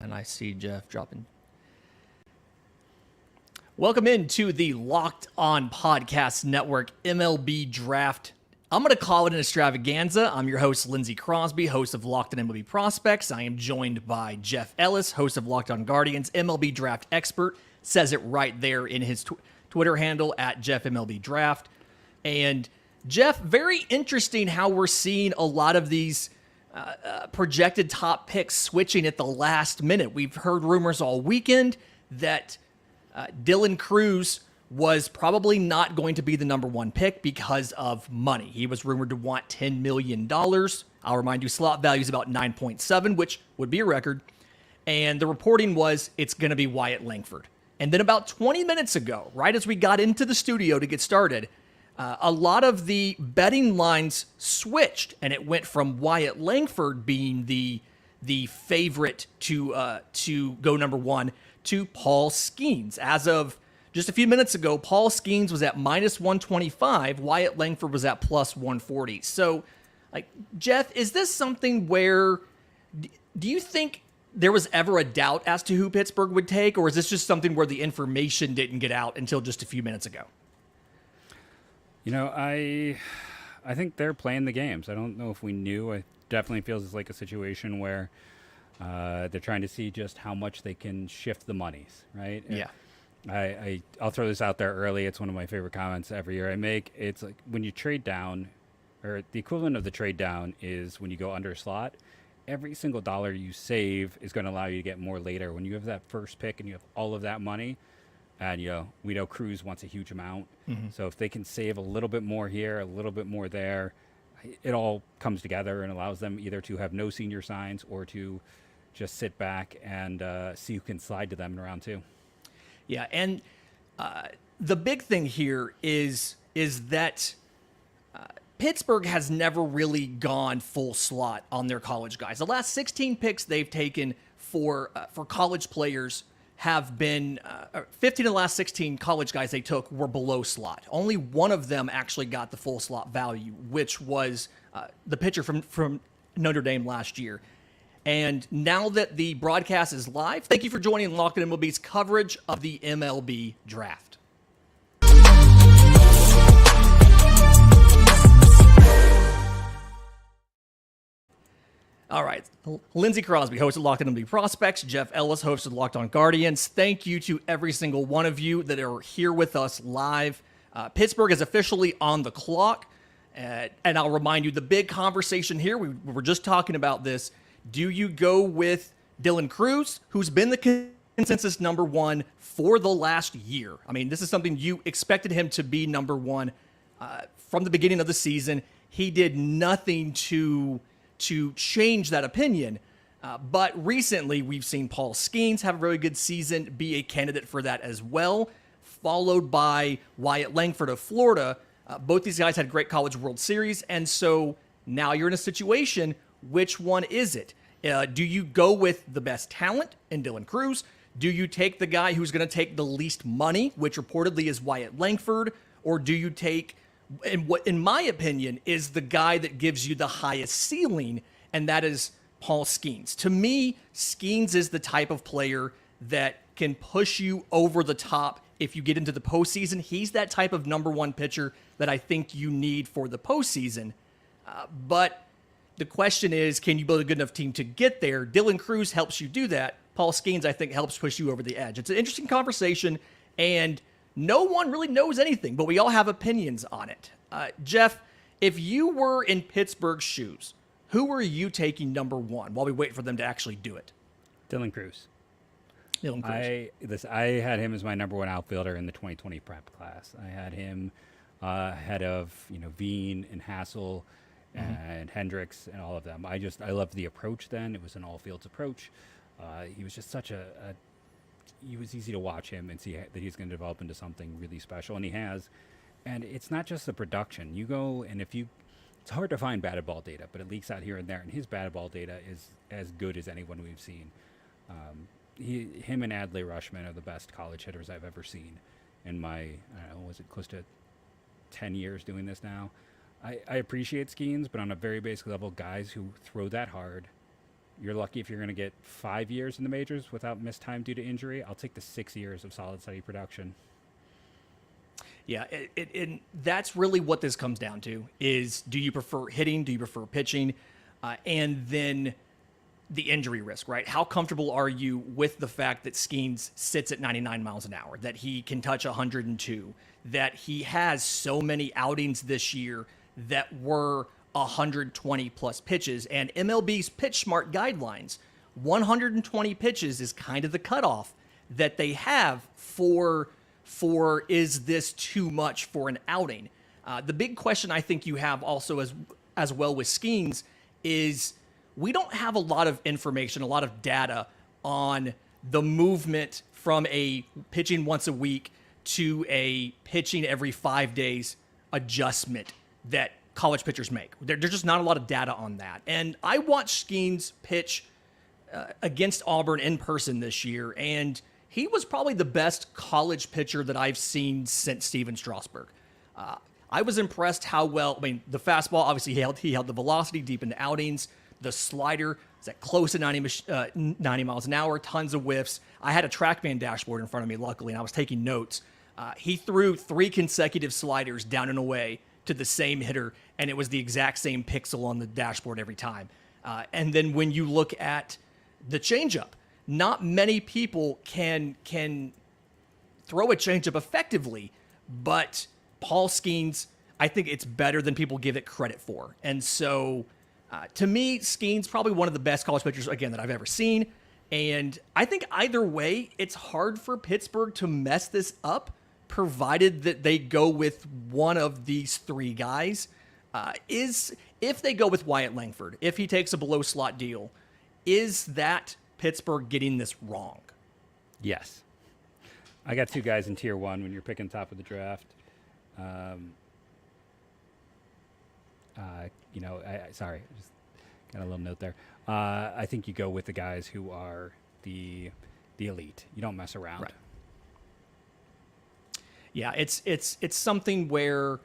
And I see Jeff dropping. Welcome into the Locked On Podcast Network MLB Draft. I'm going to call it an extravaganza. I'm your host, Lindsey Crosby, host of Locked On MLB Prospects. I am joined by Jeff Ellis, host of Locked On Guardians, MLB Draft expert. Says it right there in his Twitter handle at JeffMLB Draft. And Jeff, very interesting how we're seeing a lot of these projected top picks switching at the last minute. We've heard rumors all weekend that Dylan Cruz was probably not going to be the number one pick because of money. He was rumored to want $10 million. I'll remind you, slot value is about 9.7, which would be a record. And the reporting was it's going to be Wyatt Langford. And then about 20 minutes ago, right as we got into the studio to get started, a lot of the betting lines switched, and it went from Wyatt Langford being the favorite to go number one to Paul Skenes. As of just a few minutes ago, Paul Skenes was at minus 125. Wyatt Langford was at plus 140. So, Jeff, is this something where do you think there was ever a doubt as to who Pittsburgh would take, or is this just something where the information didn't get out until just a few minutes ago? You know, I think they're playing the games. I don't know if we knew. It definitely feels like a situation where they're trying to see just how much they can shift the monies, right? Yeah. I'll throw this out there early. It's one of my favorite comments every year I make. It's like when you trade down, or the equivalent of the trade down is when you go under a slot, every single dollar you save is going to allow you to get more later. When you have that first pick and you have all of that money, and, we know Cruz wants a huge amount. Mm-hmm. So if they can save a little bit more here, a little bit more there, it all comes together and allows them either to have no senior signs or to just sit back and see who can slide to them in round two. Yeah, and the big thing here is that Pittsburgh has never really gone full slot on their college guys. The last 16 picks they've taken for college players have been 15 of the last 16 college guys they took were below slot. Only one of them actually got the full slot value, which was the pitcher from Notre Dame last year. And now that the broadcast is live, thank you for joining Locked On MLB's coverage of the MLB Draft. All right, Lindsey Crosby, host of Locked On MLB Prospects, Jeff Ellis, host of Locked On Guardians. Thank you to every single one of you that are here with us live. Pittsburgh is officially on the clock, and I'll remind you, the big conversation here, we were just talking about this. Do you go with Dylan Cruz, who's been the consensus number one for the last year? I mean, this is something you expected him to be number one from the beginning of the season. He did nothing to change that opinion. But recently, we've seen Paul Skenes have a very good season, be a candidate for that as well, followed by Wyatt Langford of Florida. Both these guys had great College World Series, and so now you're in a situation, which one is it? Do you go with the best talent in Dylan Cruz? Do you take the guy who's going to take the least money, which reportedly is Wyatt Langford? Or do you take, and what, in my opinion, is the guy that gives you the highest ceiling, and that is Paul Skenes. To me, Skenes is the type of player that can push you over the top if you get into the postseason. He's that type of number one pitcher that I think you need for the postseason. But the question is, can you build a good enough team to get there? Dylan Cruz helps you do that. Paul Skenes, I think, helps push you over the edge. It's an interesting conversation, and no one really knows anything, but we all have opinions on it. Jeff, if you were in Pittsburgh's shoes, who are you taking number one while we wait for them to actually do it? Dylan Cruz. Dylan Cruz. I had him as my number one outfielder in the 2020 prep class. I had him ahead of Veen and Hassel and Hendricks and all of them. I loved the approach then. It was an all-fields approach. He was just he was easy to watch him and see that he's going to develop into something really special, and he has. And it's not just the production. You go, and it's hard to find batted ball data, but it leaks out here and there, and his batted ball data is as good as anyone we've seen. Him and Adley Rutschman are the best college hitters I've ever seen in my, I don't know, was it close to 10 years doing this now? I appreciate Skenes, but on a very basic level, guys who throw that hard you're lucky if you're going to get 5 years in the majors without missed time due to injury. I'll take the 6 years of solid, steady production. Yeah, that's really what this comes down to is, do you prefer hitting? Do you prefer pitching? And then the injury risk, right? How comfortable are you with the fact that Skenes sits at 99 miles an hour, that he can touch 102, that he has so many outings this year that were 120 plus pitches, and MLB's pitch smart guidelines, 120 pitches is kind of the cutoff that they have for is this too much for an outing? The big question I think you have also as well with Skenes is we don't have a lot of information, a lot of data on the movement from a pitching once a week to a pitching every 5 days adjustment that college pitchers make. There's just not a lot of data on that. And I watched Skenes pitch against Auburn in person this year, and he was probably the best college pitcher that I've seen since Steven Strasburg. I was impressed how well, I mean, the fastball, obviously he held the velocity deep into outings. The slider is at close to 90 miles an hour, tons of whiffs. I had a TrackMan dashboard in front of me, luckily, and I was taking notes. He threw 3 consecutive sliders down and away to the same hitter, and it was the exact same pixel on the dashboard every time. And then when you look at the changeup, not many people can throw a changeup effectively, but Paul Skenes, I think it's better than people give it credit for. And so to me, Skenes probably one of the best college pitchers, again, that I've ever seen. And I think either way, it's hard for Pittsburgh to mess this up, provided that they go with one of these 3 guys. If they go with Wyatt Langford, if he takes a below slot deal, is that Pittsburgh getting this wrong? Yes. I got 2 guys in tier 1 when you're picking top of the draft. Sorry, I just got a little note there. I think you go with the guys who are the elite. You don't mess around. Right. Yeah, it's something where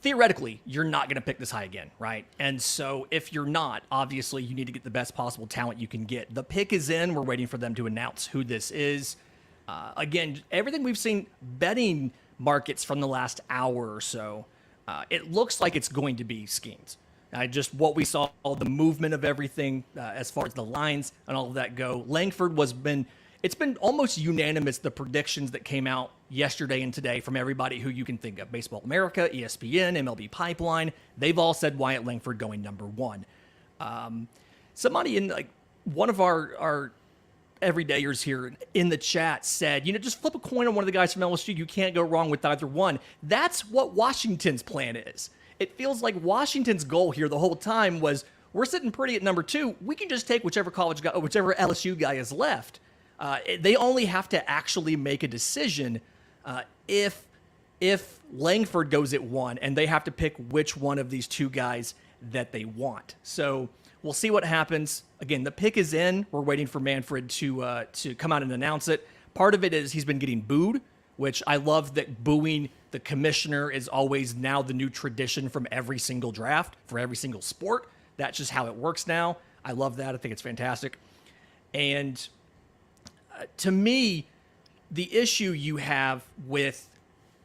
theoretically you're not going to pick this high again, right? And so if you're not, obviously you need to get the best possible talent you can get. The pick is in. We're waiting for them to announce who this is. Again, everything we've seen, betting markets from the last hour or so, it looks like it's going to be Skenes. Just what we saw, all the movement of everything as far as the lines and all of that go. Langford it's been almost unanimous, the predictions that came out yesterday and today from everybody who you can think of. Baseball America, ESPN, MLB Pipeline, they've all said Wyatt Langford going number 1. Somebody in one of our everydayers here in the chat said, just flip a coin on one of the guys from LSU. You can't go wrong with either one. That's what Washington's plan is. It feels like Washington's goal here the whole time was, we're sitting pretty at number 2. We can just take whichever LSU guy is left. They only have to actually make a decision if Langford goes at 1, and they have to pick which one of these 2 guys that they want. So we'll see what happens. Again, the pick is in. We're waiting for Manfred to come out and announce it. Part of it is he's been getting booed, which I love that booing the commissioner is always now the new tradition from every single draft for every single sport. That's just how it works now. I love that. I think it's fantastic. And to me, the issue you have with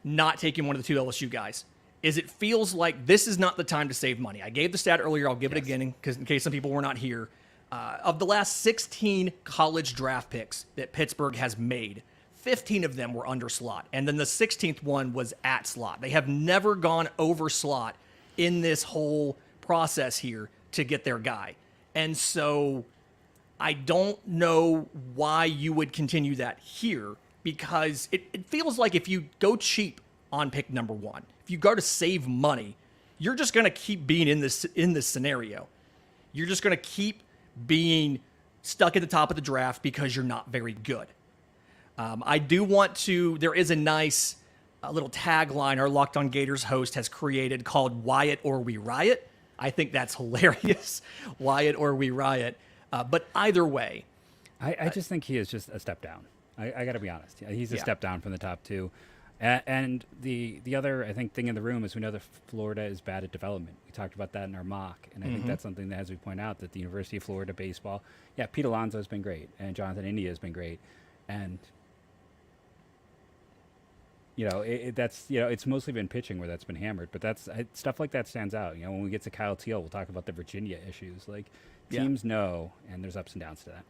not taking one of the 2 LSU guys is it feels like this is not the time to save money. I gave the stat earlier. I'll give it again in case some people were not here. Of the last 16 college draft picks that Pittsburgh has made, 15 of them were under slot. And then the 16th one was at slot. They have never gone over slot in this whole process here to get their guy. And so I don't know why you would continue that here, because it feels like if you go cheap on pick number 1, if you go to save money, you're just going to keep being in this scenario. You're just going to keep being stuck at the top of the draft because you're not very good. I do want to, there is a nice little tagline our Locked On Gators host has created called Wyatt or We Riot. I think that's hilarious. Wyatt or We Riot. But either way. I just think he is just a step down. I got to be honest. He's a step down from the top 2. And the other, I think, thing in the room is we know that Florida is bad at development. We talked about that in our mock, and I think that's something that, as we point out, that the University of Florida baseball, Pete Alonso has been great, and Jonathan India has been great, and it's mostly been pitching where that's been hammered, but stuff like that stands out. When we get to Kyle Teal, we'll talk about the Virginia issues. Like, teams know, and there's ups and downs to that.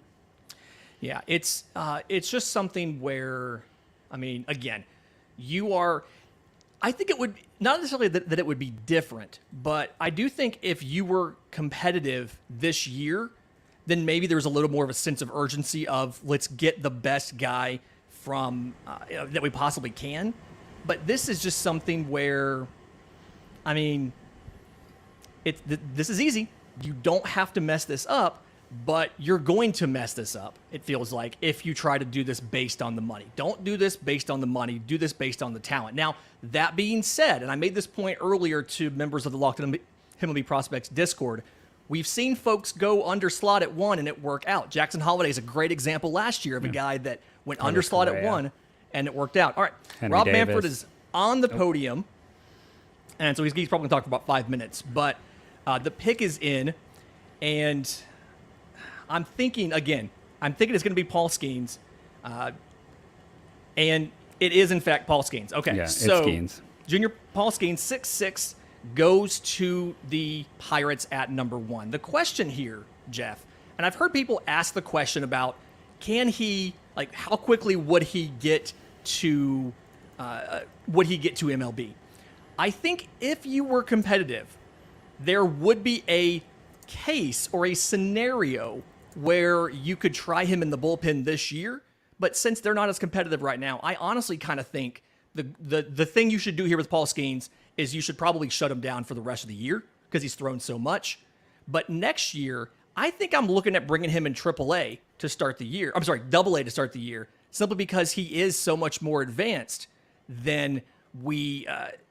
Yeah, it's just something where, I mean, again, I think it would, not necessarily that it would be different, but I do think if you were competitive this year, then maybe there was a little more of a sense of urgency of let's get the best guy from that we possibly can. But this is just something where, I mean, this is easy. You don't have to mess this up, but you're going to mess this up, it feels like, if you try to do this based on the money. Don't do this based on the money. Do this based on the talent. Now, that being said, and I made this point earlier to members of the Locked On MLB Prospects Discord, we've seen folks go under slot at 1 and it work out. Jackson Holliday is a great example last year of a guy that went under slot at 1 and it worked out. All right, Henry Rob Davis. Manfred is on the podium, and so he's probably going to talk for about 5 minutes. But the pick is in, and I'm thinking it's going to be Paul Skenes, and it is, in fact, Paul Skenes. Okay, yeah, so it's Skenes. Junior Paul Skenes, 6'6", goes to the Pirates at number 1. The question here, Jeff, and I've heard people ask the question about, can he, like, how quickly would he get to MLB? I think if you were competitive, there would be a case or a scenario where you could try him in the bullpen this year. But since they're not as competitive right now, I honestly kind of think the thing you should do here with Paul Skenes is you should probably shut him down for the rest of the year because he's thrown so much. But next year, I think I'm looking at bringing him in AAA to start the year. I'm sorry, AA to start the year, simply because he is so much more advanced than we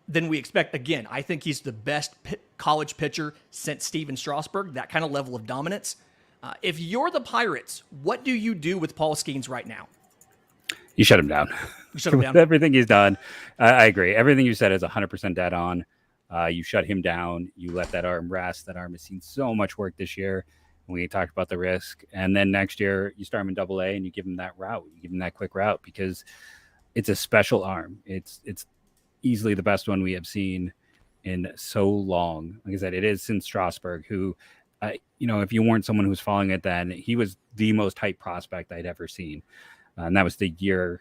expect. Again, I think he's the best college pitcher since Steven Strasburg, that kind of level of dominance. If you're the Pirates, what do you do with Paul Skenes right now? You shut him down. You shut him down. Everything he's done. I agree. Everything you said is 100% dead on. You shut him down. You let that arm rest. That arm has seen so much work this year. We talked about the risk. And then next year, you start him in AA and you give him that route. You give him that quick route because it's a special arm. It's easily the best one we have seen in so long. Like I said, it is since Strasburg, who, if you weren't someone who was following it then, he was the most hyped prospect I'd ever seen. And that was the year,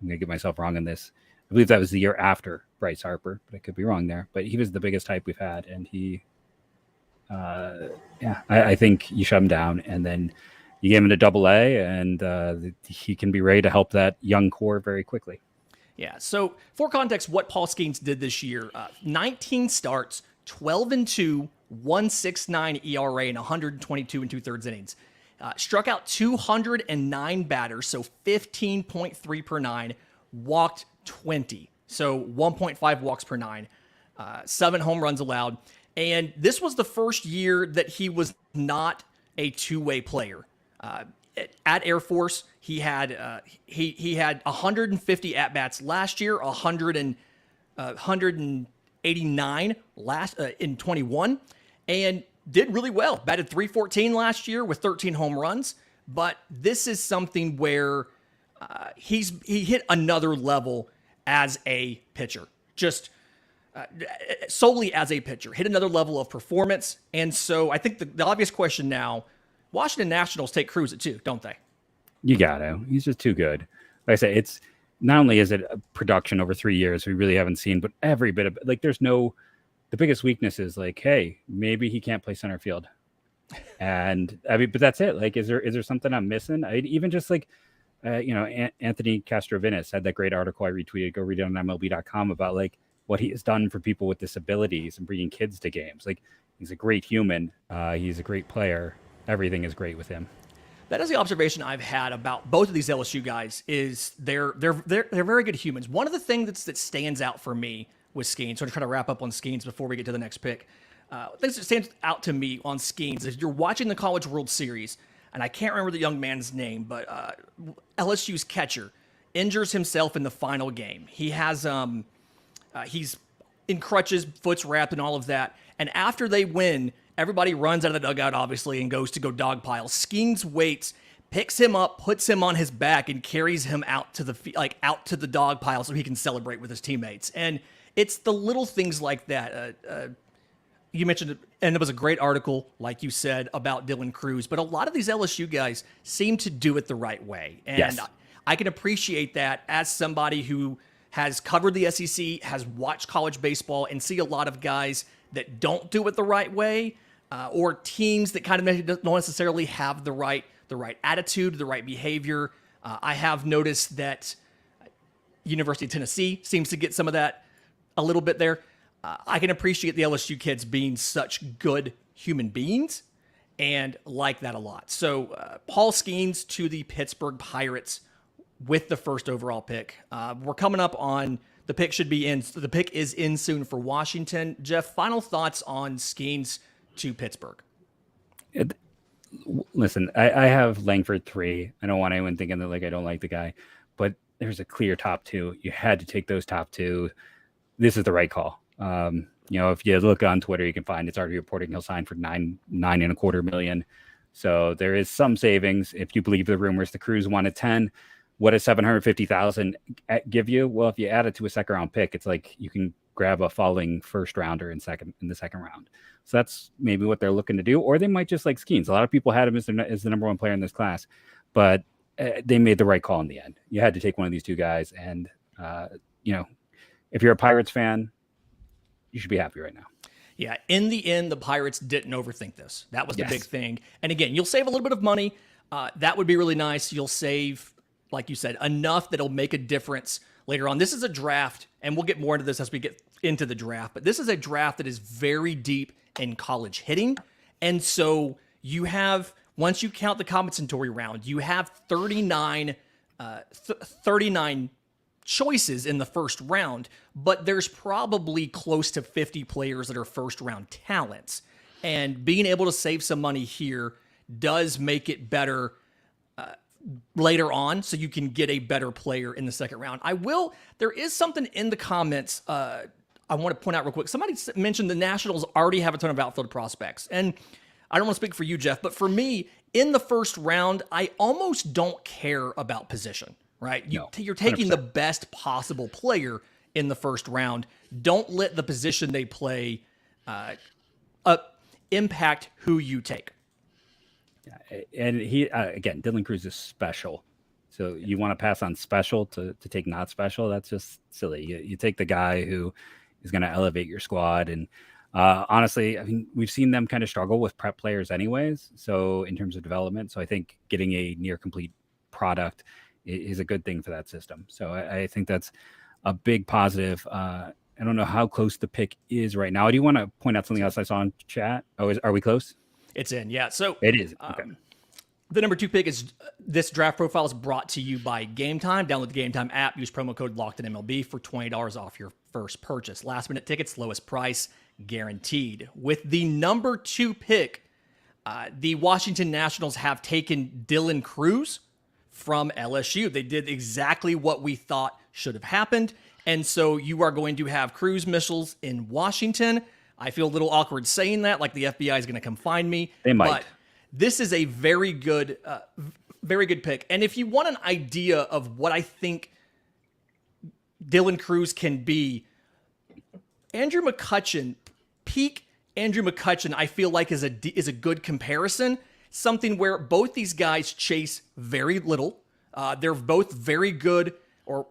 I'm going to get myself wrong on this. I believe that was the year after Bryce Harper, but I could be wrong there. But he was the biggest hype we've had. And he, I think you shut him down and then you give him to AA and he can be ready to help that young core very quickly. Yeah. So for context, what Paul Skenes did this year, 19 starts, 12-2, 1.69 ERA, and 122 2/3 innings. Struck out 209 batters, so 15.3 per 9, walked 20, so 1.5 walks per 9, 7 home runs allowed. And this was the first year that he was not a two-way player. At Air Force, he had 150 at-bats last year, 189 in 21, and did really well. Batted .314 last year with 13 home runs. But this is something where he hit another level as a pitcher. Just solely as a pitcher. Hit another level of performance. And so I think the obvious question now, Washington Nationals take Cruz at 2, don't they? You got to. He's just too good. Like I say, it's not only is it a production over 3 years we really haven't seen, but every bit of like the biggest weakness is like, hey, maybe he can't play center field. And I mean, but that's it. Like, is there something I'm missing? Even just like, Anthony Castrovinus had that great article I retweeted. Go read it on MLB.com about like what he has done for people with disabilities and bringing kids to games. Like, he's a great human. He's a great player. Everything is great with him. That is the observation I've had about both of these LSU guys is they're very good humans. One of the things that stands out for me with Skenes, so I'm trying to wrap up on Skenes before we get to the next pick. Things that stands out to me on Skenes is you're watching the College World Series, and I can't remember the young man's name, but LSU's catcher injures himself in the final game. He has he's in crutches, foot's wrapped, and all of that. And after they win, everybody runs out of the dugout, obviously, and goes to go dogpile. Skenes waits, picks him up, puts him on his back, and carries him out to the dog pile so he can celebrate with his teammates. And it's the little things like that. You mentioned it, and there was a great article, like you said, about Dylan Cruz, but a lot of these LSU guys seem to do it the right way. And Yes. I can appreciate that as somebody who has covered the SEC, has watched college baseball, and see a lot of guys that don't do it the right way, or teams that kind of don't necessarily have the right attitude, the right behavior. I have noticed that University of Tennessee seems to get some of that a little bit there. I can appreciate the LSU kids being such good human beings and like that a lot. So Paul Skenes to the Pittsburgh Pirates with the first overall pick. We're coming up on the pick should be in. The pick is in soon for Washington. Jeff, final thoughts on Skenes to Pittsburgh? Listen, I have Langford 3. I don't want anyone thinking that I don't like the guy, but there's a clear top 2. You had to take those top 2. This is the right call. If you look on Twitter, you can find it's already reporting he'll sign for $9.25 million. So there is some savings. If you believe the rumors, the Cruz wanted 10. What does $750,000 give you? Well, if you add it to a second round pick, it's like you can grab a falling first rounder in the second round. So that's maybe what they're looking to do, or they might just like Skenes. A lot of people had him as the number one player in this class, but they made the right call in the end. You had to take one of these two guys, and if you're a Pirates fan, you should be happy right now. Yeah, in the end, the Pirates didn't overthink this. That was the Yes. big thing. And again, you'll save a little bit of money. That would be really nice. You'll save, like you said, enough that'll make a difference later on. This is a draft, and we'll get more into this as we get into the draft, but this is a draft that is very deep in college hitting. And so you have, once you count the compensatory round, you have 39 choices in the first round, but there's probably close to 50 players that are first round talents. And being able to save some money here does make it better later on, so you can get a better player in the second round. There is something in the comments I want to point out real quick. Somebody mentioned the Nationals already have a ton of outfield prospects. And I don't want to speak for you, Jeff, but for me, in the first round, I almost don't care about position, right? You're taking 100%. the best possible player in the first round. Don't let the position they play impact who you take. And he again, Dylan Cruz is special. So you want to pass on special to take not special? That's just silly. You take the guy who is going to elevate your squad. And honestly, I mean, we've seen them kind of struggle with prep players anyways. So in terms of development, so I think getting a near complete product is a good thing for that system. So I think that's a big positive. I don't know how close the pick is right now. I do want to point out something else I saw in chat. Are we close? It's in, yeah. So It is. Okay. the number 2 pick is this draft profile is brought to you by Game Time. Download the Game Time app. Use promo code LOCKEDINMLB for $20 off your first purchase. Last minute tickets, lowest price guaranteed. With the number 2 pick, the Washington Nationals have taken Dylan Cruz from LSU. They did exactly what we thought should have happened. And so you are going to have Cruz missiles in Washington. I feel a little awkward saying that, like the FBI is going to come find me. They might. But this is a very good pick. And if you want an idea of what I think Dylan Cruz can be, Andrew McCutchen, peak Andrew McCutchen, I feel like is a good comparison. Something where both these guys chase very little. They're both very good, or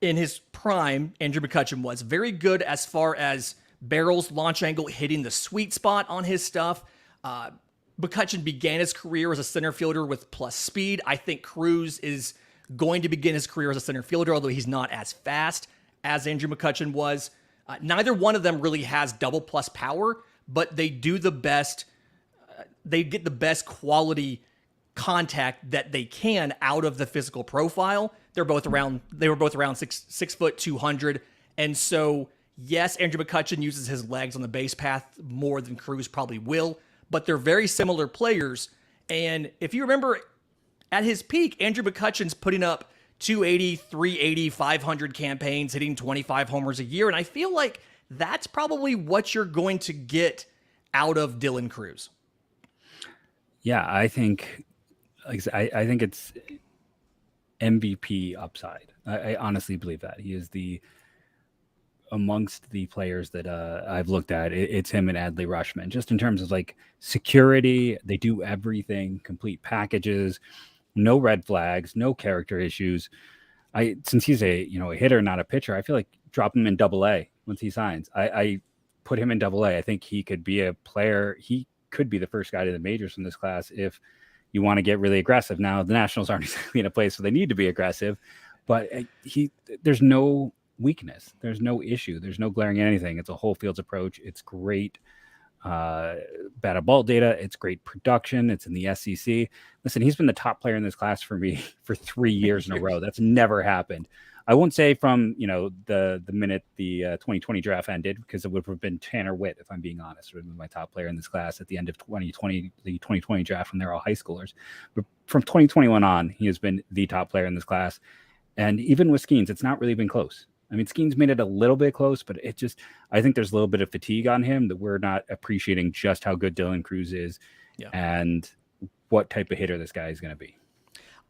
in his prime, Andrew McCutchen was very good as far as barrels, launch angle, hitting the sweet spot on his stuff. McCutchen began his career as a center fielder with plus speed. I think Cruz is going to begin his career as a center fielder, although he's not as fast as Andrew McCutchen was. Neither one of them really has double plus power, but they do the best. They get the best quality contact that they can out of the physical profile. They were both around 6 foot 200. And so, yes, Andrew McCutchen uses his legs on the base path more than Cruz probably will, but they're very similar players. And if you remember at his peak, Andrew McCutchen's putting up 280, 380, 500 campaigns, hitting 25 homers a year. And I feel like that's probably what you're going to get out of Dylan Cruz. Yeah, I think it's MVP upside. I honestly believe that he is amongst the players that I've looked at. It's him and Adley Rutschman, just in terms of like security. They do everything, complete packages, no red flags, no character issues. Since he's a hitter, not a pitcher, I feel like drop him in Double-A once he signs. I put him in Double-A. I think he could be a player. He could be the first guy to the majors from this class if you want to get really aggressive. Now, the Nationals aren't exactly in a place where they need to be aggressive, but there's no weakness. There's no issue. There's no glaring anything. It's a whole fields approach. It's great batted ball data. It's great production. It's in the SEC. Listen, he's been the top player in this class for me for 3 years in a row. That's never happened. I won't say from, the minute the 2020 draft ended, because it would have been Tanner Witt, if I'm being honest, would have been my top player in this class at the end of 2020, the 2020 draft when they're all high schoolers. But from 2021 on, he has been the top player in this class. And even with Skenes, it's not really been close. I mean, Skenes made it a little bit close, but I think there's a little bit of fatigue on him that we're not appreciating just how good Dylan Cruz is and what type of hitter this guy is going to be.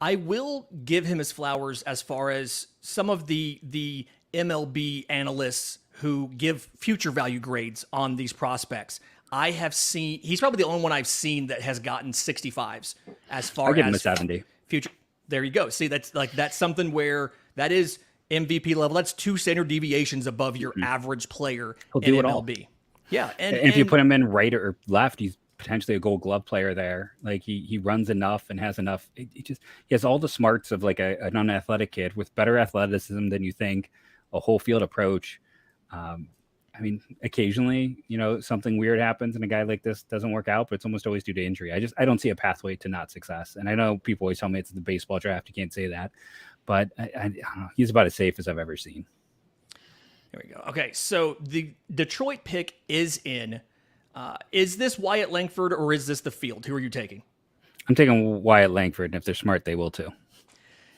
I will give him his flowers as far as some of the MLB analysts who give future value grades on these prospects. I have seen, he's probably the only one I've seen that has gotten 65s as far I'll give as him a 70. Future. There you go. See, that's something where that is MVP level. That's 2 standard deviations above your average player He'll in do it MLB. all. Yeah. And if you put him in right or left, he's potentially a Gold Glove player there. Like he runs enough and has enough. He has all the smarts of like an unathletic kid with better athleticism than you think, a whole field approach. I mean, occasionally, something weird happens and a guy like this doesn't work out, but it's almost always due to injury. I don't see a pathway to not success. And I know people always tell me it's the baseball draft. You can't say that, but I don't know. He's about as safe as I've ever seen. There we go. Okay. So the Detroit pick is in. Is this Wyatt Langford or is this the field? Who are you taking? I'm taking Wyatt Langford, and if they're smart, they will too.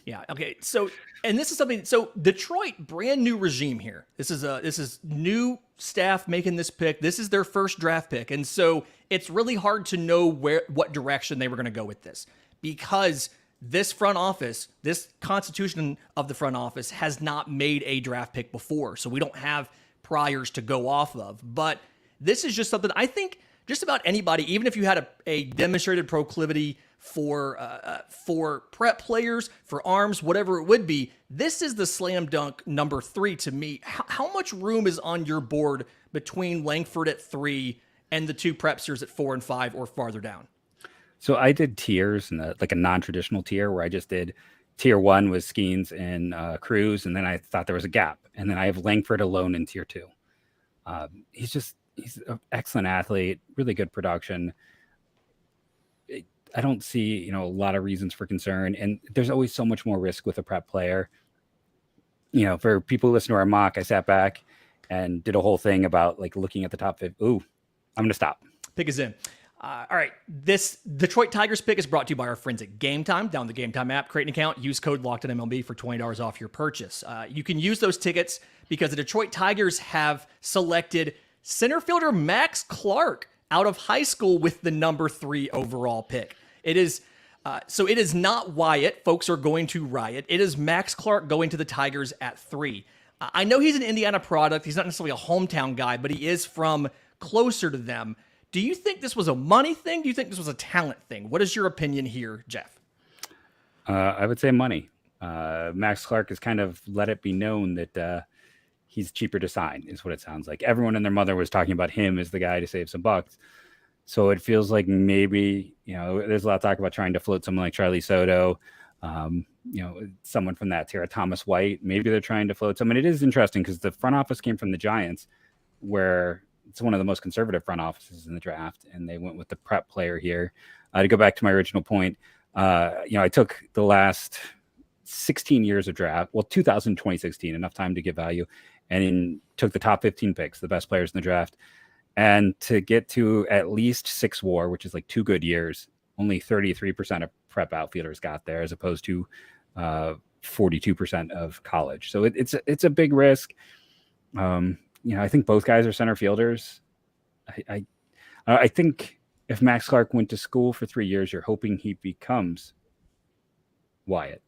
Yeah. Okay. So, and this is something. So Detroit, brand new regime here. This is new staff making this pick. This is their first draft pick, and so it's really hard to know what direction they were going to go with this, because this front office, this constitution of the front office, has not made a draft pick before, so we don't have priors to go off of. But this is just something I think just about anybody, even if you had a demonstrated proclivity for prep players, for arms, whatever it would be, this is the slam dunk number 3 to me. How much room is on your board between Langford at 3 and the 2 prepsters at 4 and 5 or farther down? So I did tiers, like a non-traditional tier where I just did tier 1 was Skenes and Cruz, and then I thought there was a gap, and then I have Langford alone in tier 2. He's an excellent athlete, really good production. I don't see, a lot of reasons for concern, and there's always so much more risk with a prep player. For people who listen to our mock, I sat back and did a whole thing about like looking at the top 5. Ooh, I'm going to stop. Pick is in. All right. This Detroit Tigers pick is brought to you by our friends at Game Time. Download the Game Time app, create an account, use code LOCKEDONMLB for $20 off your purchase. You can use those tickets because the Detroit Tigers have selected center fielder Max Clark out of high school with the number 3 overall pick. It is so it is not Wyatt. Folks are going to riot. It is Max Clark going to the Tigers at 3. I know he's an Indiana product. He's not necessarily a hometown guy, but he is from closer to them. Do you think this was a money thing? Do you think this was a talent thing? What is your opinion here, Jeff? I would say money. Max Clark has kind of let it be known that he's cheaper to sign, is what it sounds like. Everyone and their mother was talking about him as the guy to save some bucks. So it feels like maybe, there's a lot of talk about trying to float someone like Charlie Soto, someone from that tier, Thomas White. Maybe they're trying to float someone. It is interesting because the front office came from the Giants, where it's one of the most conservative front offices in the draft, and they went with the prep player here. To go back to my original point, I took the last 16 years of draft, 2000, 2016, enough time to give value, and took the top 15 picks, the best players in the draft. And to get to at least 6 WAR, which is like 2 good years, only 33% of prep outfielders got there, as opposed to 42% of college. So it's a big risk. I think both guys are center fielders. I think if Max Clark went to school for 3 years, you're hoping he becomes Wyatt.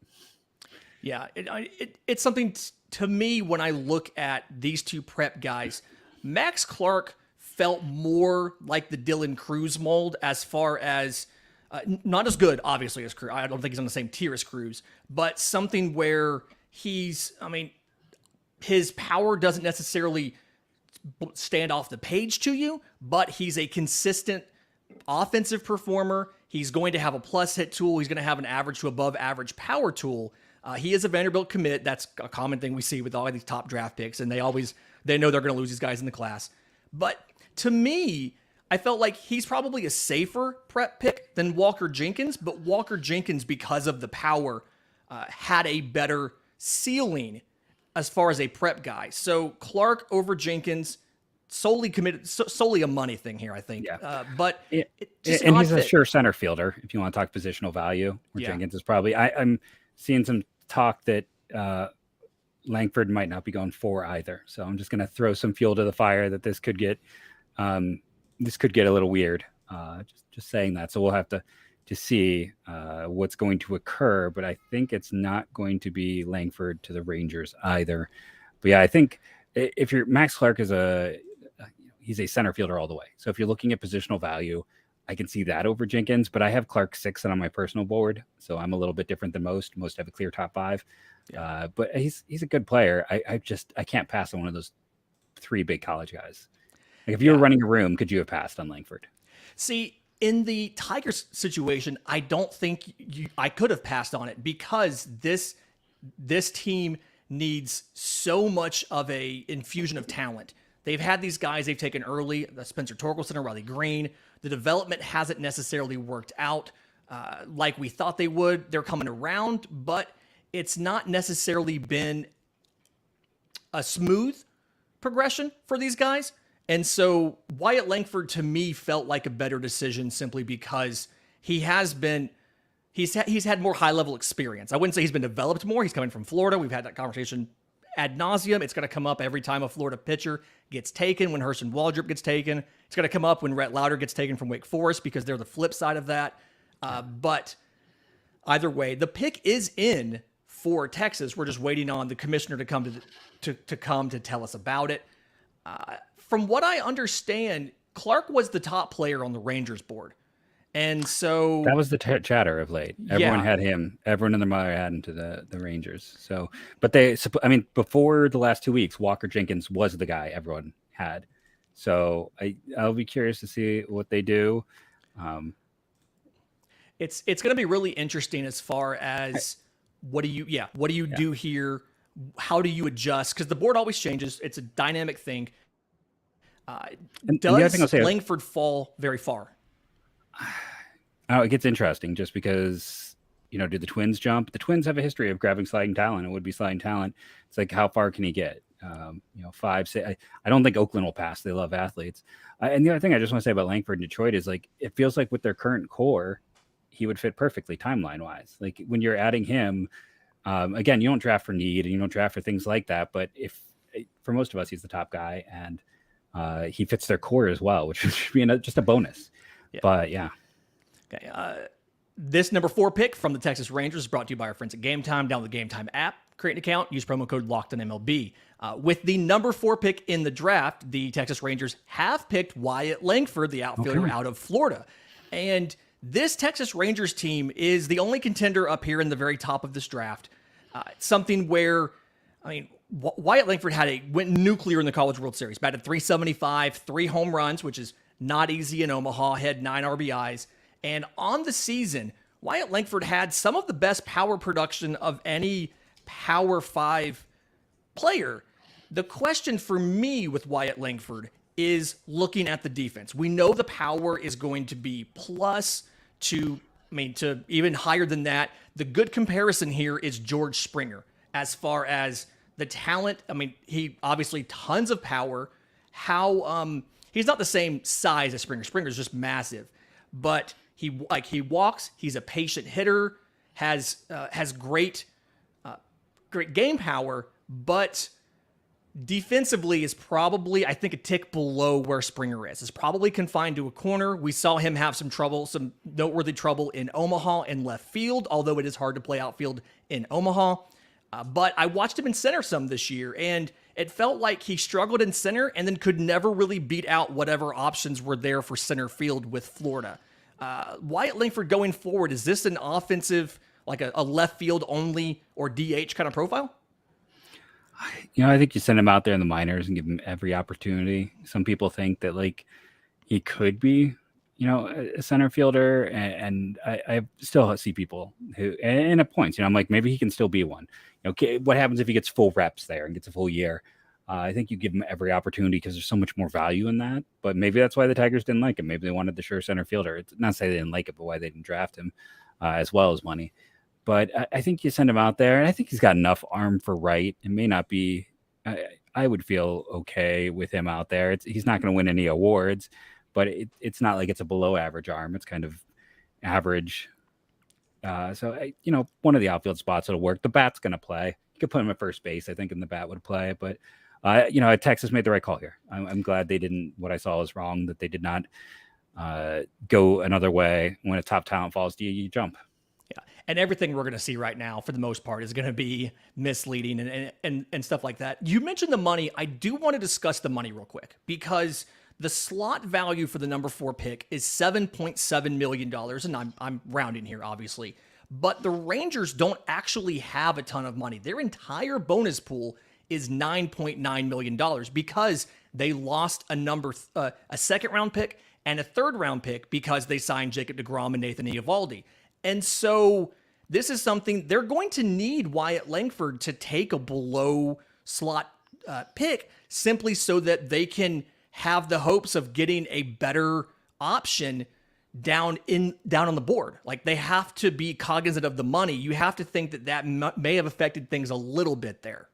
Yeah, it's something to me when I look at these two prep guys. Max Clark felt more like the Dylan Cruz mold as far as not as good, obviously, as Cruz. I don't think he's on the same tier as Cruz, but something where his power doesn't necessarily stand off the page to you, but he's a consistent offensive performer. He's going to have a plus hit tool. He's going to have an average to above average power tool. He is a Vanderbilt commit. That's a common thing we see with all these top draft picks, and they know they're going to lose these guys in the class. But to me, I felt like he's probably a safer prep pick than Walker Jenkins, but Walker Jenkins, because of the power, had a better ceiling as far as a prep guy. So Clark over Jenkins, solely a money thing here, I think. Yeah. But and he's a sure center fielder if you want to talk positional value. Where Jenkins is probably. I'm seeing some talk that Langford might not be going 4 either. So I'm just going to throw some fuel to the fire that this could get a little weird. Just saying that. So we'll have to see what's going to occur. But I think it's not going to be Langford to the Rangers either. But yeah, I think if you're Max Clark is he's a center fielder all the way. So if you're looking at positional value, I can see that over Jenkins, but I have Clark 6 on my personal board. So I'm a little bit different than most. Most have a clear top 5. Yeah. But he's a good player. I can't pass on one of those 3 big college guys. Like if you were running a room, could you have passed on Langford? See, in the Tigers situation, I don't think I could have passed on it because this team needs so much of a infusion of talent. They've had these guys they've taken early, Spencer Torkelson and Riley Green. The development hasn't necessarily worked out like we thought they would. They're coming around, but it's not necessarily been a smooth progression for these guys. And so Wyatt Langford, to me, felt like a better decision simply because he's had more high-level experience. I wouldn't say he's been developed more. He's coming from Florida. We've had that conversation ad nauseum. It's going to come up every time a Florida pitcher gets taken, when Hurston Waldrop gets taken. It's going to come up when Rhett Lowder gets taken from Wake Forest because they're the flip side of that. But either way, the pick is in for Texas. We're just waiting on the commissioner to come to tell us about it. From what I understand, Clark was the top player on the Rangers board. And so that was the chatter of late. Everyone had him. Everyone and their mother had him to the Rangers. So, but before the last 2 weeks, Walker Jenkins was the guy everyone had. So I'll be curious to see what they do. It's going to be really interesting as far as what do you do here? How do you adjust? Because the board always changes. It's a dynamic thing. Does Langford fall very far? Oh, it gets interesting just because, do the Twins jump? The Twins have a history of grabbing sliding talent. It would be sliding talent. It's like, how far can he get? 5, 6. I don't think Oakland will pass. They love athletes. And the other thing I just want to say about Langford in Detroit is like, it feels like with their current core, he would fit perfectly timeline wise. Like when you're adding him, again, you don't draft for need and you don't draft for things like that. But for most of us, he's the top guy and he fits their core as well, which should be just a bonus. Yeah. But yeah. Okay. This number 4 pick from the Texas Rangers is brought to you by our friends at Game Time. Download the Game Time app, create an account, use promo code LOCKEDONMLB. With the number 4 pick in the draft, the Texas Rangers have picked Wyatt Langford, the outfielder out of Florida. And this Texas Rangers team is the only contender up here in the very top of this draft. Something where, Wyatt Langford went nuclear in the College World Series, batted .375, 3 home runs, which is not easy in Omaha, had 9 RBIs. And on the season, Wyatt Langford had some of the best power production of any Power 5 player. The question for me with Wyatt Langford is looking at the defense. We know the power is going to be plus to even higher than that. The good comparison here is George Springer as far as the talent. He obviously tons of power. He's not the same size as Springer. Springer's just massive, but he walks. He's a patient hitter. Has great great game power, but defensively is probably, I think, a tick below where Springer is. It's probably confined to a corner. We saw him have some noteworthy trouble in Omaha in left field, although it is hard to play outfield in Omaha. But I watched him in center some this year, and it felt like he struggled in center and then could never really beat out whatever options were there for center field with Florida. Wyatt Langford going forward, is this an offensive, like a left field only or DH kind of profile? I think you send him out there in the minors and give him every opportunity. Some people think that like he could be, a center fielder, and I still see people who, and at points, I'm like, maybe he can still be one. Okay, what happens if he gets full reps there and gets a full year? I think you give him every opportunity because there's so much more value in that. But maybe that's why the Tigers didn't like him. Maybe they wanted the sure center fielder. It's not to say they didn't like it, but why they didn't draft him as well as money. But I think you send him out there, and I think he's got enough arm for right. It may not be. I would feel okay with him out there. He's not going to win any awards, but it's not like it's a below average arm. It's kind of average. So one of the outfield spots will work. The bat's going to play. You could put him at first base, I think, and the bat would play. But Texas made the right call here. I'm glad they didn't. What I saw was wrong, that they did not go another way. When a top talent falls to you, you jump. Yeah. And everything we're going to see right now, for the most part, is going to be misleading and stuff like that. You mentioned the money. I do want to discuss the money real quick, because the slot value for the number 4 pick is $7.7 million. And I'm rounding here, obviously. But the Rangers don't actually have a ton of money. Their entire bonus pool is $9.9 million because they lost a second round pick and a third round pick because they signed Jacob deGrom and Nathan Eovaldi. And so this is something they're going to need Wyatt Langford to take a below slot pick, simply so that they can have the hopes of getting a better option down on the board. Like, they have to be cognizant of the money. You have to think that may have affected things a little bit there.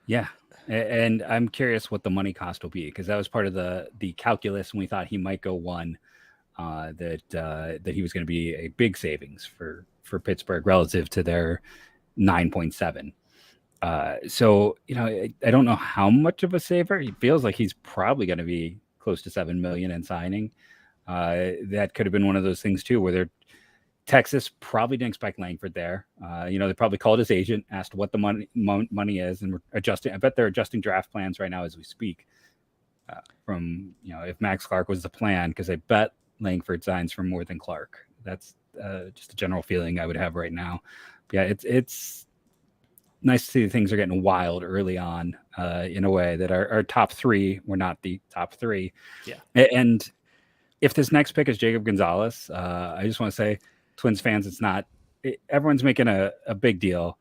Yeah. And I'm curious what the money cost will be, because that was part of the calculus when we thought he might go 1. That he was going to be a big savings for Pittsburgh relative to their 9.7. So, I don't know how much of a saver. He feels like he's probably going to be close to $7 million in signing. That could have been one of those things too, where Texas probably didn't expect Langford there. They probably called his agent, asked what the money is, and we're adjusting. I bet they're adjusting draft plans right now as we speak. If Max Clark was the plan, because I bet Langford signs for more than Clark. That's just a general feeling I would have right now. But yeah, it's nice to see things are getting wild early on in a way that our top 3 were not the top 3. Yeah. And if this next pick is Jacob Gonzalez, I just want to say, Twins fans, everyone's making a big deal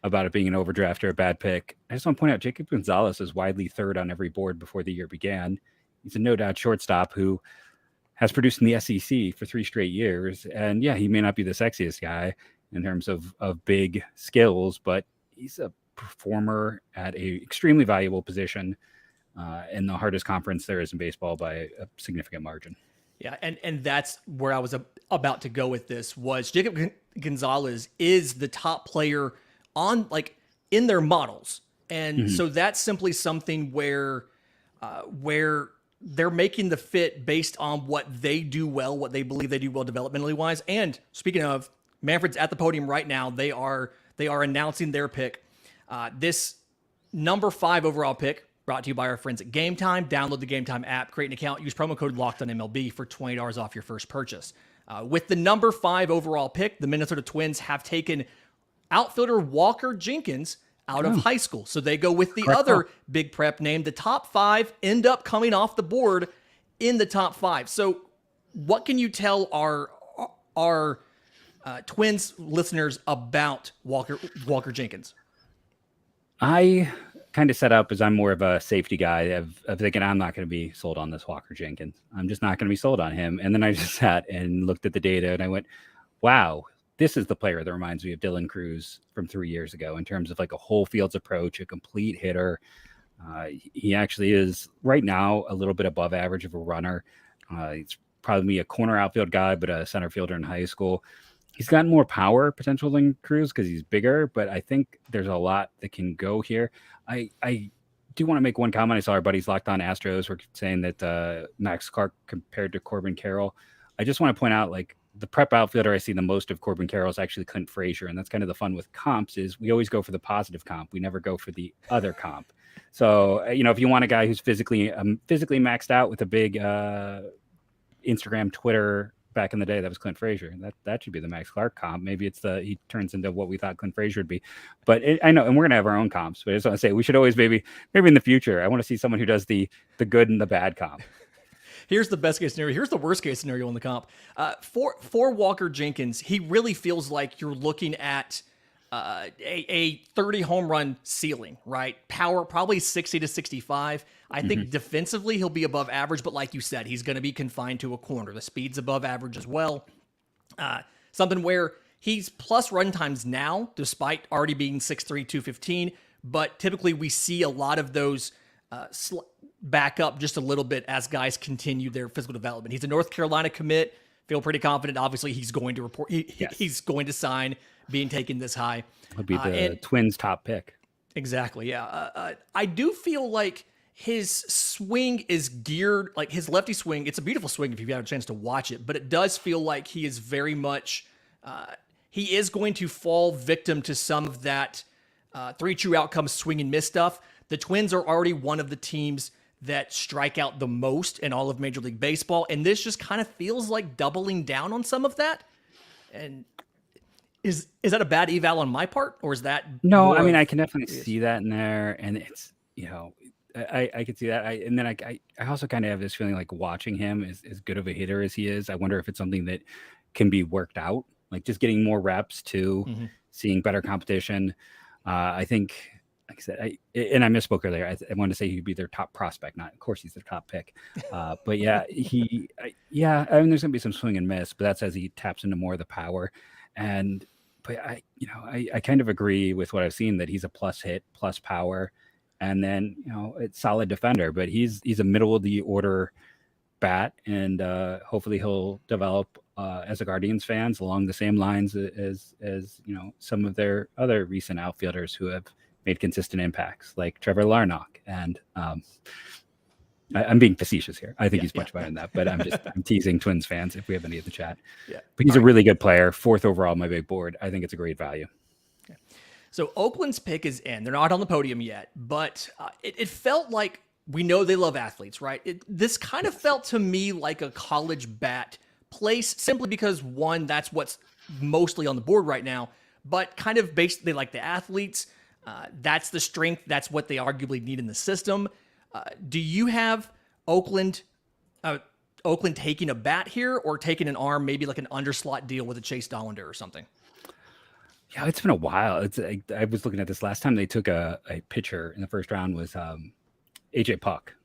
about it being an overdraft or a bad pick. I just want to point out Jacob Gonzalez is widely third on every board before the year began. He's a no doubt shortstop who has produced in the SEC for 3 straight years. And yeah, he may not be the sexiest guy in terms of big skills, but he's a performer at a extremely valuable position in the hardest conference there is in baseball by a significant margin. Yeah, and that's where I was about to go with this. Was Jacob Gonzalez is the top player in their models, and so that's simply something where they're making the fit based on what they do well, what they believe they do well developmentally wise. And speaking of, Manfred's at the podium right now. They are announcing their pick. This number 5 overall pick, brought to you by our friends at Game Time. Download the Game Time app, create an account, use promo code LOCKEDONMLB for $20 off your first purchase. With the number 5 overall pick, the Minnesota Twins have taken outfielder Walker Jenkins out of high school. So they go with the other big prep name. The top 5 end up coming off the board in the top 5. So what can you tell our Twins listeners about Walker Jenkins? I kind of set up as I'm more of a safety guy of thinking I'm not going to be sold on this Walker Jenkins. I'm just not going to be sold on him. And then I just sat and looked at the data and I went, wow, this is the player that reminds me of Dylan Cruz from 3 years ago in terms of like a whole fields approach, a complete hitter. He actually is right now a little bit above average of a runner. He's probably a corner outfield guy, but a center fielder in high school. He's got more power potential than Cruz because he's bigger, but I think there's a lot that can go here. I do want to make one comment. I saw our buddies Locked On Astros were saying that Max Clark compared to Corbin Carroll. I just want to point out, like, the prep outfielder I see the most of Corbin Carroll is actually Clint Frazier, and that's kind of the fun with comps is we always go for the positive comp. We never go for the other comp. So, if you want a guy who's physically maxed out with a big Instagram, Twitter back in the day, that was Clint Frazier. That should be the Max Clark comp. Maybe he turns into what we thought Clint Frazier would be. But I know, and we're gonna have our own comps. But I just want to say we should always maybe in the future. I want to see someone who does the good and the bad comp. Here's the best case scenario. Here's the worst case scenario in the comp. For Walker Jenkins, he really feels like you're looking at a 30 home run ceiling, right? Power probably 60 to 65. I think defensively he'll be above average, but like you said, he's going to be confined to a corner. The speed's above average as well. Something where he's plus run times now, despite already being 6'3", 215. But typically we see a lot of those back up just a little bit as guys continue their physical development. He's a North Carolina commit. Feel pretty confident. Obviously, he's going to report. He's going to sign being taken this high. He'll be the Twins' top pick. Exactly. Yeah. I do feel like his swing is geared, like his lefty swing. It's a beautiful swing if you've had a chance to watch it, but it does feel like he is very much, he is going to fall victim to some of that 3 true outcomes swing and miss stuff. The Twins are already one of the teams that strike out the most in all of Major League Baseball. And this just kind of feels like doubling down on some of that. And is that a bad eval on my part, or is that? No, I mean, I can definitely see that in there. And it's, I could see that. And then I also kind of have this feeling like watching him as good of a hitter as he is. I wonder if it's something that can be worked out, like just getting more reps to seeing better competition. I think, like I said, I misspoke earlier. I wanted to say he'd be their top prospect. Not, of course, he's their top pick. But yeah, I mean, there's gonna be some swing and miss, but that's as he taps into more of the power. But I kind of agree with what I've seen that he's a plus hit, plus power, and then it's solid defender. But he's a middle of the order bat, and hopefully he'll develop as a Guardians fans along the same lines as some of their other recent outfielders who have made consistent impacts, like Trevor Larnach. And I'm being facetious here. I think he's much better than that, but I'm teasing Twins fans if we have any of the chat. Yeah. But he's a really good player, 4th overall on my big board. I think it's a great value. Okay. So Oakland's pick is in. They're not on the podium yet, but it felt like, we know they love athletes, right? This kind of felt to me like a college bat place, simply because, one, that's what's mostly on the board right now, but kind of based, they like the athletes. That's the strength. That's what they arguably need in the system. Do you have Oakland taking a bat here, or taking an arm, maybe like an underslot deal with a Chase Dollander or something? Yeah, it's been a while. I was looking at this last time they took a pitcher in the first round was AJ Puck.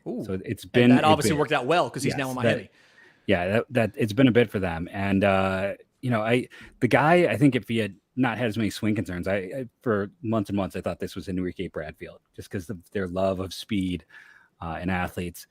Ooh. So it's been, and that obviously worked out well because he's now in Miami. That it's been a bit for them. And the guy, I think if he had not had as many swing concerns, I for months and months I thought this was Enrique Bradfield, just because of their love of speed and athletes.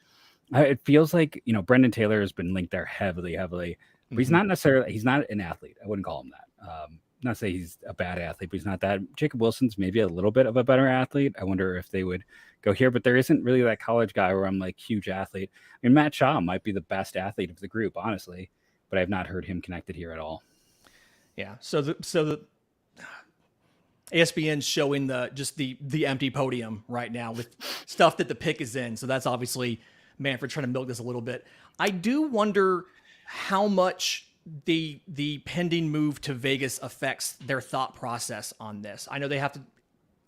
It feels like Brendan Taylor has been linked there heavily, but he's not an athlete. I wouldn't call him that. Not say he's a bad athlete, but he's not that. Jacob Wilson's maybe a little bit of a better athlete. I wonder if they would go here, but there isn't really that college guy where I'm like huge athlete. I mean, Matt Shaw might be the best athlete of the group, honestly, but I've not heard him connected here at all. Yeah. So the ESPN's showing the empty podium right now with stuff that the pick is in. So that's obviously Manfred trying to milk this a little bit. I do wonder how much the pending move to Vegas affects their thought process on this. I know they have to,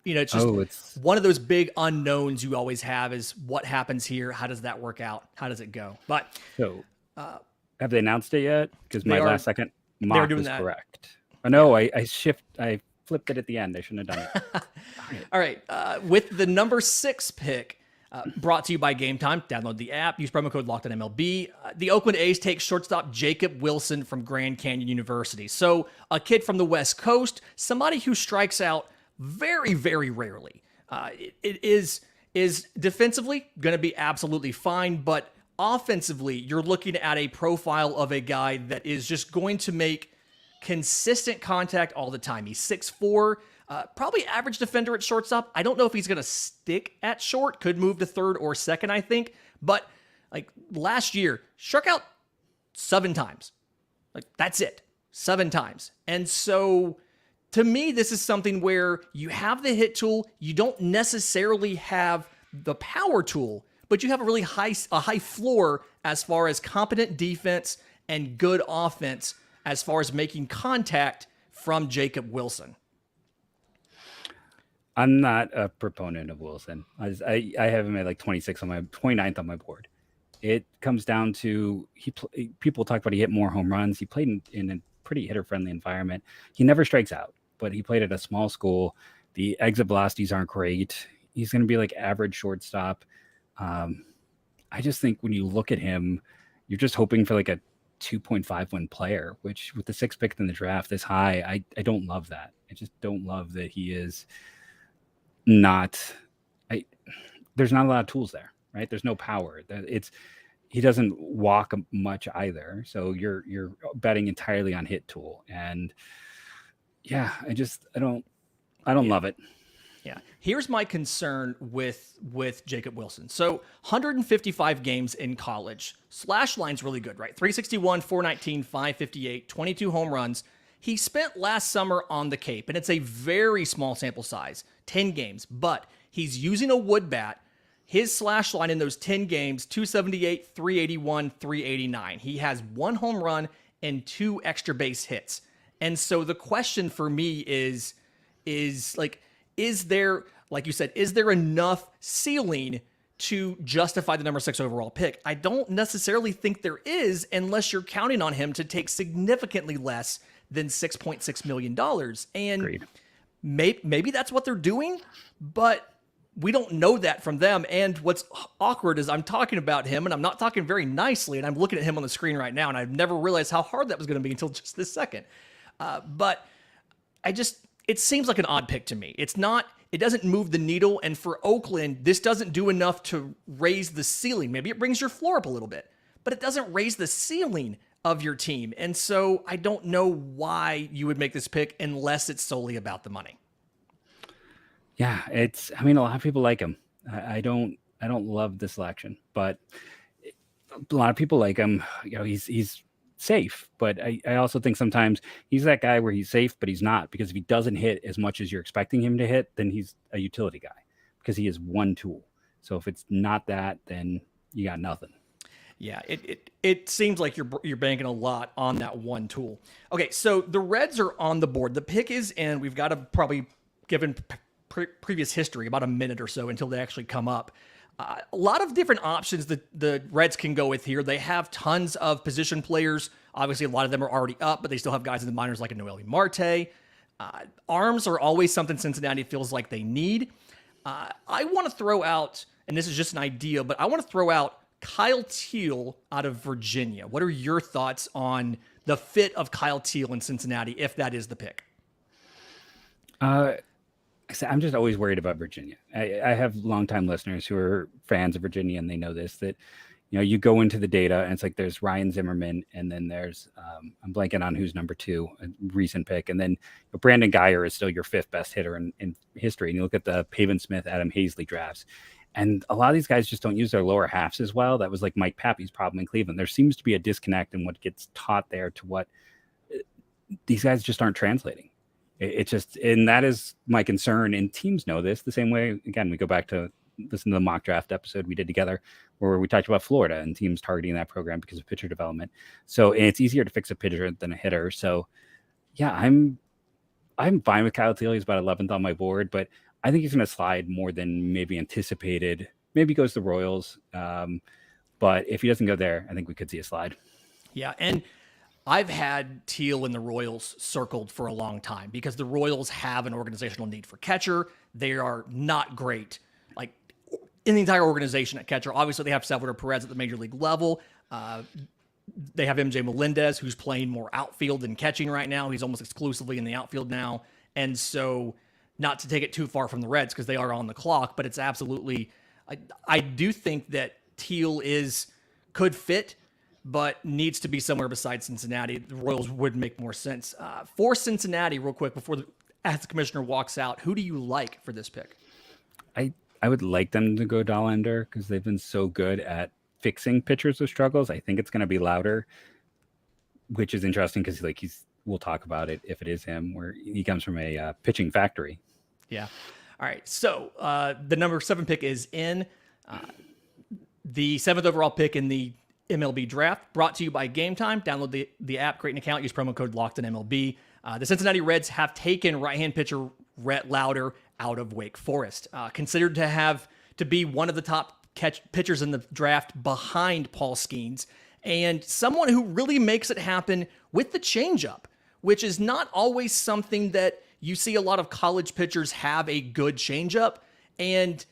it's just one of those big unknowns you always have is what happens here. How does that work out? How does it go? But have they announced it yet? Because my last second mock was correct. Oh, no, I flipped it at the end. I shouldn't have done it. All right. With the number 6 pick, brought to you by Game Time. Download the app. Use promo code LOCKEDONMLB. The Oakland A's take shortstop Jacob Wilson from Grand Canyon University. So a kid from the West Coast, somebody who strikes out very, very rarely. It is defensively going to be absolutely fine, but offensively, you're looking at a profile of a guy that is just going to make consistent contact all the time. He's 6'4", probably average defender at shortstop. I don't know if he's going to stick at short, could move to third or second, I think. But like last year, struck out 7 times. Like that's it, 7 times. And so to me, this is something where you have the hit tool. You don't necessarily have the power tool, but you have a really high floor as far as competent defense and good offense as far as making contact from Jacob Wilson. I'm not a proponent of Wilson. I have him at like 29th on my board. It comes down to people talk about he hit more home runs. He played in a pretty hitter-friendly environment. He never strikes out, but he played at a small school. The exit velocities aren't great. He's going to be like average shortstop. I just think when you look at him, you're just hoping for like a 2.5 win player, which with the 6th pick in the draft this high, I don't love that. I just don't love that he is not. There's not a lot of tools there, right? There's no power. He doesn't walk much either. So you're betting entirely on hit tool, and yeah, I don't love it. Yeah. Here's my concern with Jacob Wilson. So 155 games in college. Slash line's really good, right? 361, 419, 558, 22 home runs. He spent last summer on the Cape, and it's a very small sample size, 10 games, but he's using a wood bat. His slash line in those 10 games, 278, 381, 389. He has 1 home run and 2 extra base hits. And so the question for me is there, like you said, is there enough ceiling to justify the number 6 overall pick? I don't necessarily think there is, unless you're counting on him to take significantly less than $6.6 million. And Agreed. Maybe that's what they're doing, but we don't know that from them. And what's awkward is I'm talking about him, and I'm not talking very nicely, and I'm looking at him on the screen right now, and I've never realized how hard that was going to be until just this second. But it seems like an odd pick to me. It doesn't move the needle. And for Oakland, this doesn't do enough to raise the ceiling. Maybe it brings your floor up a little bit, but it doesn't raise the ceiling of your team. And so I don't know why you would make this pick unless it's solely about the money. Yeah, a lot of people like him. I don't love the selection, but a lot of people like him. He's safe, but I also think sometimes he's that guy where he's safe, but he's not, because if he doesn't hit as much as you're expecting him to hit, then he's a utility guy because he is one tool. So if it's not that, then you got nothing. Yeah, it seems like you're banking a lot on that one tool. Okay, so the Reds are on the board. The pick is in. We've got to probably, given previous history, about a minute or so until they actually come up. A lot of different options that the Reds can go with here. They have tons of position players. Obviously, a lot of them are already up, but they still have guys in the minors like a Noelvi Marte. Arms are always something Cincinnati feels like they need. I want to throw out, and this is just an idea, but I want to throw out Kyle Teel out of Virginia. What are your thoughts on the fit of Kyle Teel in Cincinnati, if that is the pick? I'm just always worried about Virginia. I have longtime listeners who are fans of Virginia, and they know this, that, you go into the data and it's like there's Ryan Zimmerman, and then there's, I'm blanking on who's number 2, a recent pick. And then Brandon Guyer is still your 5th best hitter in history. And you look at the Pavin Smith, Adam Hazley drafts, and a lot of these guys just don't use their lower halves as well. That was like Mike Pappy's problem in Cleveland. There seems to be a disconnect in what gets taught there to what these guys just aren't translating. It's just, and that is my concern. And teams know this the same way. Again, we go back to listen to the mock draft episode we did together where we talked about Florida and teams targeting that program because of pitcher development. So, and it's easier to fix a pitcher than a hitter. So yeah, I'm fine with Kyle Teel. He's about 11th on my board, but I think he's going to slide more than maybe anticipated. Maybe goes to the Royals. But if he doesn't go there, I think we could see a slide. Yeah. And I've had Teel in the Royals circled for a long time because the Royals have an organizational need for catcher. They are not great, like in the entire organization at catcher. Obviously, they have Salvador Perez at the major league level. They have MJ Melendez, who's playing more outfield than catching right now. He's almost exclusively in the outfield now. And so, not to take it too far from the Reds because they are on the clock, but it's absolutely, I do think that Teel could fit but needs to be somewhere besides Cincinnati. The Royals would make more sense. For Cincinnati, real quick, as the commissioner walks out, who do you like for this pick? I would like them to go Dollander because they've been so good at fixing pitchers with struggles. I think it's going to be Lowder, which is interesting because we'll talk about it if it is him, where he comes from a pitching factory. Yeah. All right. So the number 7 pick is in. The 7th overall pick in the MLB Draft, brought to you by Game Time. Download the app, create an account, use promo code LOCKEDONMLB. The Cincinnati Reds have taken right-hand pitcher Rhett Lowder out of Wake Forest, considered to be one of the top pitchers in the draft behind Paul Skenes, and someone who really makes it happen with the changeup, which is not always something that you see a lot of college pitchers have a good changeup. And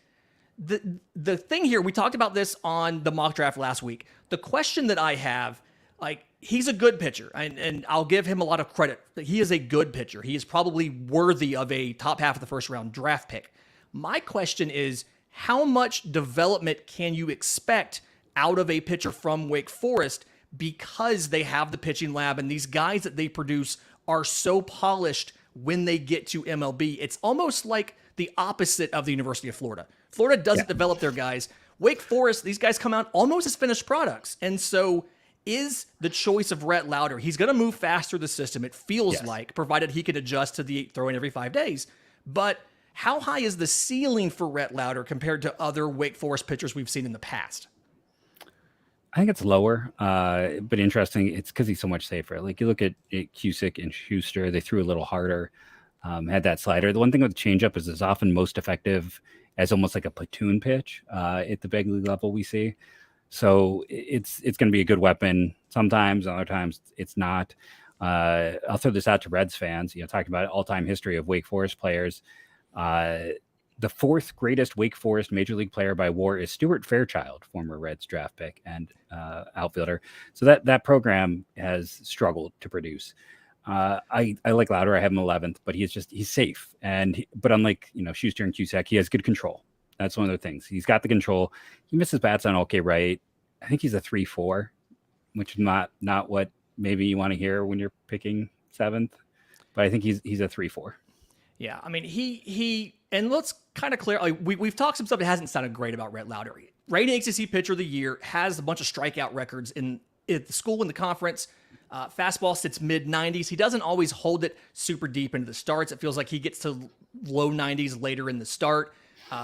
the thing here, we talked about this on the mock draft last week. The question that I have, he's a good pitcher, and I'll give him a lot of credit. He is a good pitcher. He is probably worthy of a top half of the first round draft pick. My question is, how much development can you expect out of a pitcher from Wake Forest, because they have the pitching lab and these guys that they produce are so polished when they get to MLB? It's almost like the opposite of the University of Florida. Florida doesn't develop their guys. Wake Forest, these guys come out almost as finished products. And so is the choice of Rhett Lowder. He's going to move faster the system, it feels like, provided he can adjust to the throwing every 5 days. But how high is the ceiling for Rhett Lowder compared to other Wake Forest pitchers we've seen in the past? I think it's lower, but interesting. It's because he's so much safer. Like you look at Cusick and Schuster, they threw a little harder, had that slider. The one thing with the changeup is it's often most effective as almost like a platoon pitch at the big league level we see. So it's going to be a good weapon sometimes, other times it's not. I'll throw this out to Reds fans, talking about all-time history of Wake Forest players. The 4th greatest Wake Forest Major League player by WAR is Stuart Fairchild, former Reds draft pick and outfielder. So that program has struggled to produce. I like Lowder. I have him 11th, but he's safe. But unlike Schuster and Cusack, he has good control. That's one of the things. He's got the control. He misses bats on okay right. I think he's a 3-4, which is not what maybe you want to hear when you're picking 7th. But I think he's a 3-4. Yeah, I mean, he and let's kind of clear. We've talked some stuff that hasn't sounded great about Rhett Lowder. Rating ACC Pitcher of the Year, has a bunch of strikeout records at the school in the conference. Fastball sits mid-90s. He doesn't always hold it super deep into the starts. It feels like he gets to low 90s later in the start.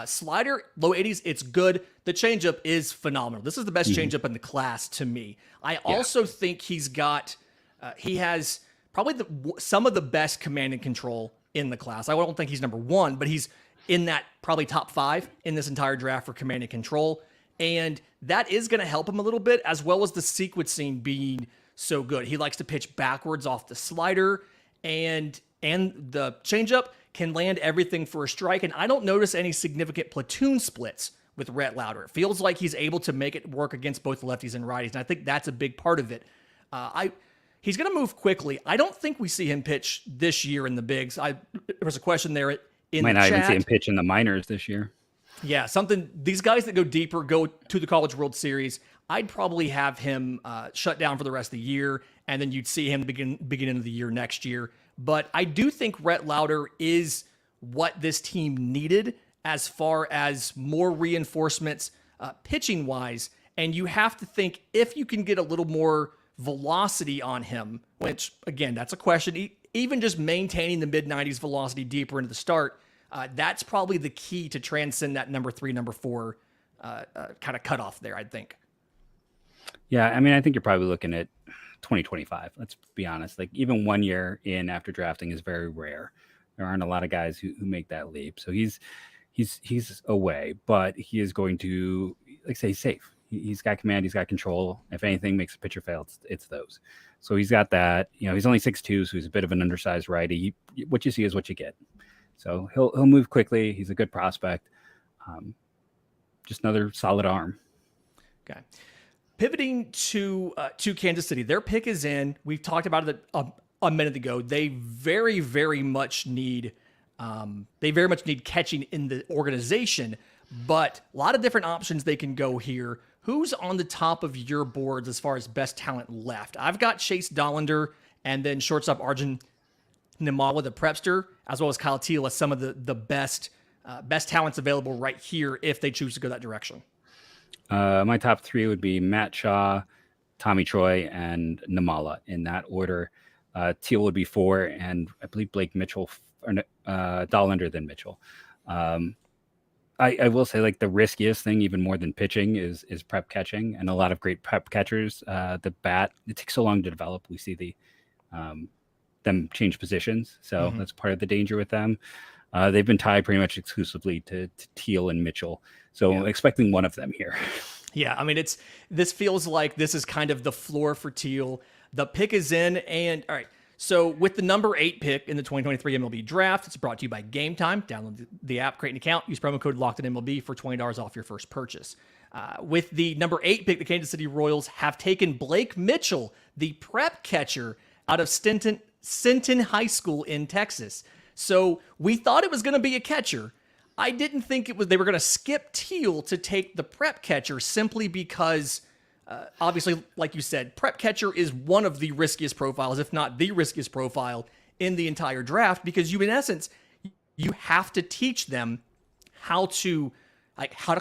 Slider, low 80s, it's good. The changeup is phenomenal. This is the best changeup in the class to me. I also think he has probably some of the best command and control in the class. I don't think he's number 1, but he's in that probably top 5 in this entire draft for command and control. And that is going to help him a little bit, as well as the sequencing being so good. He likes to pitch backwards off the slider, and the changeup can land everything for a strike. And I don't notice any significant platoon splits with Rhett Lowder. It feels like he's able to make it work against both lefties and righties. And I think that's a big part of it. He's going to move quickly. I don't think we see him pitch this year in the bigs. There was a question there in the chat. Might not even see him pitch in the minors this year. Yeah, these guys that go deeper, go to the College World Series, I'd probably have him shut down for the rest of the year, and then you'd see him beginning of the year next year. But I do think Rhett Lowder is what this team needed as far as more reinforcements pitching-wise. And you have to think, if you can get a little more velocity on him, which, again, that's a question. Even just maintaining the mid-90s velocity deeper into the start, that's probably the key to transcend that number 3, number 4 kind of cutoff there, I think. Yeah, I mean, I think you're probably looking at 2025. Let's be honest. Like, even 1 year in after drafting is very rare. There aren't a lot of guys who make that leap. So he's away, but he is going to, like, say, safe. He's got command. He's got control. If anything makes a pitcher fail, it's those. So he's got that. He's only 6'2", so he's a bit of an undersized righty. What you see is what you get. So he'll move quickly. He's a good prospect. Just another solid arm. Okay. Pivoting to Kansas City, their pick is in. We've talked about it a minute ago. They very, very much need They very much need catching in the organization, but a lot of different options they can go here. Who's on the top of your boards as far as best talent left? I've got Chase Dollander and then shortstop Arjun Nimala, the prepster, as well as Kyle Teel as some of the best talents available right here if they choose to go that direction. My top three would be Matt Shaw, Tommy Troy, and Nimala in that order. Teel would be 4, and I believe Blake Mitchell, or Dollander then Mitchell. I will say, like, the riskiest thing, even more than pitching, is prep catching, and a lot of great prep catchers. The bat, it takes so long to develop. We see them change positions, so that's part of the danger with them. They've been tied pretty much exclusively to Teel and Mitchell, so expecting one of them here. Yeah, I mean, this feels like this is kind of the floor for Teel. The pick is in, and all right. So with the number 8 pick in the 2023 MLB Draft, it's brought to you by Game Time. Download the app, create an account, use promo code LOCKEDONMLB for $20 off your first purchase. With the number 8 pick, the Kansas City Royals have taken Blake Mitchell, the prep catcher out of Sinton High School in Texas. So we thought it was going to be a catcher. I didn't think they were going to skip Teel to take the prep catcher simply because obviously, like you said, prep catcher is one of the riskiest profiles, if not the riskiest profile in the entire draft, because in essence, you have to teach them how to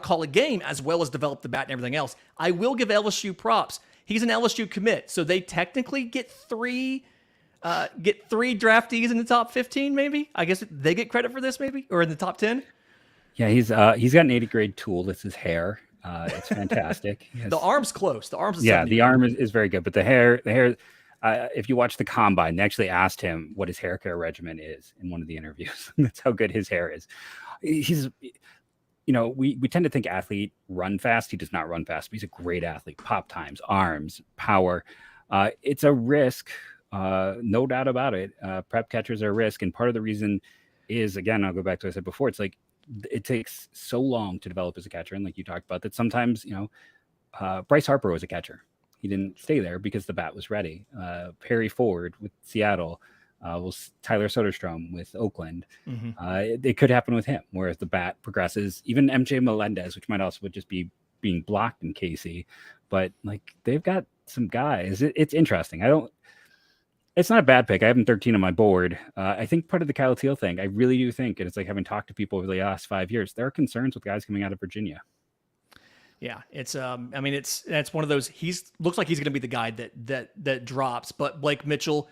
call a game as well as develop the bat and everything else. I will give LSU props. He's an LSU commit, so they technically get three draftees in the top 15, maybe. I guess they get credit for this, maybe, or in the top 10. Yeah, he's got an 80th grade tool. That's his hair. It's fantastic. The arm's close. The arm's the arm is very good, but the hair. If you watch the combine, they actually asked him what his hair care regimen is in one of the interviews. That's how good his hair is. He's, we tend to think athlete run fast. He does not run fast, but he's a great athlete. Pop times, arms, power. It's a risk, no doubt about it. Prep catchers are a risk, and part of the reason is, again, I'll go back to what I said before. It's like it takes so long to develop as a catcher, and like you talked about, that sometimes Bryce Harper was a catcher. He didn't stay there because the bat was ready. Perry Ford with Seattle, was Tyler Soderstrom with Oakland. It could happen with him, whereas the bat progresses. Even MJ Melendez, which might also just be being blocked in KC, but like they've got some guys. It's interesting. It's not a bad pick. I have him 13 on my board. I think part of the Kyle Teel thing, I really do think, and it's like having talked to people over the last 5 years, there are concerns with guys coming out of Virginia. Yeah, it's it's one of those. Looks like he's going to be the guy that drops. But Blake Mitchell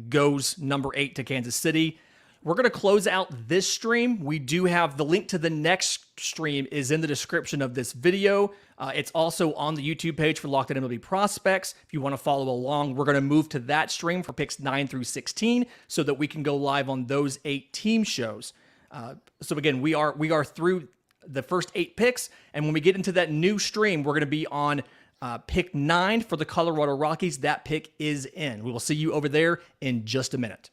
goes number 8 to Kansas City. We're going to close out this stream. We do have the link to the next stream is in the description of this video. It's also on the YouTube page for Locked On MLB Prospects. If you want to follow along, we're going to move to that stream for picks 9 through 16 so that we can go live on those 8 team shows. So again, we are through the first 8 picks, and when we get into that new stream, we're going to be on pick 9 for the Colorado Rockies. That pick is in. We will see you over there in just a minute.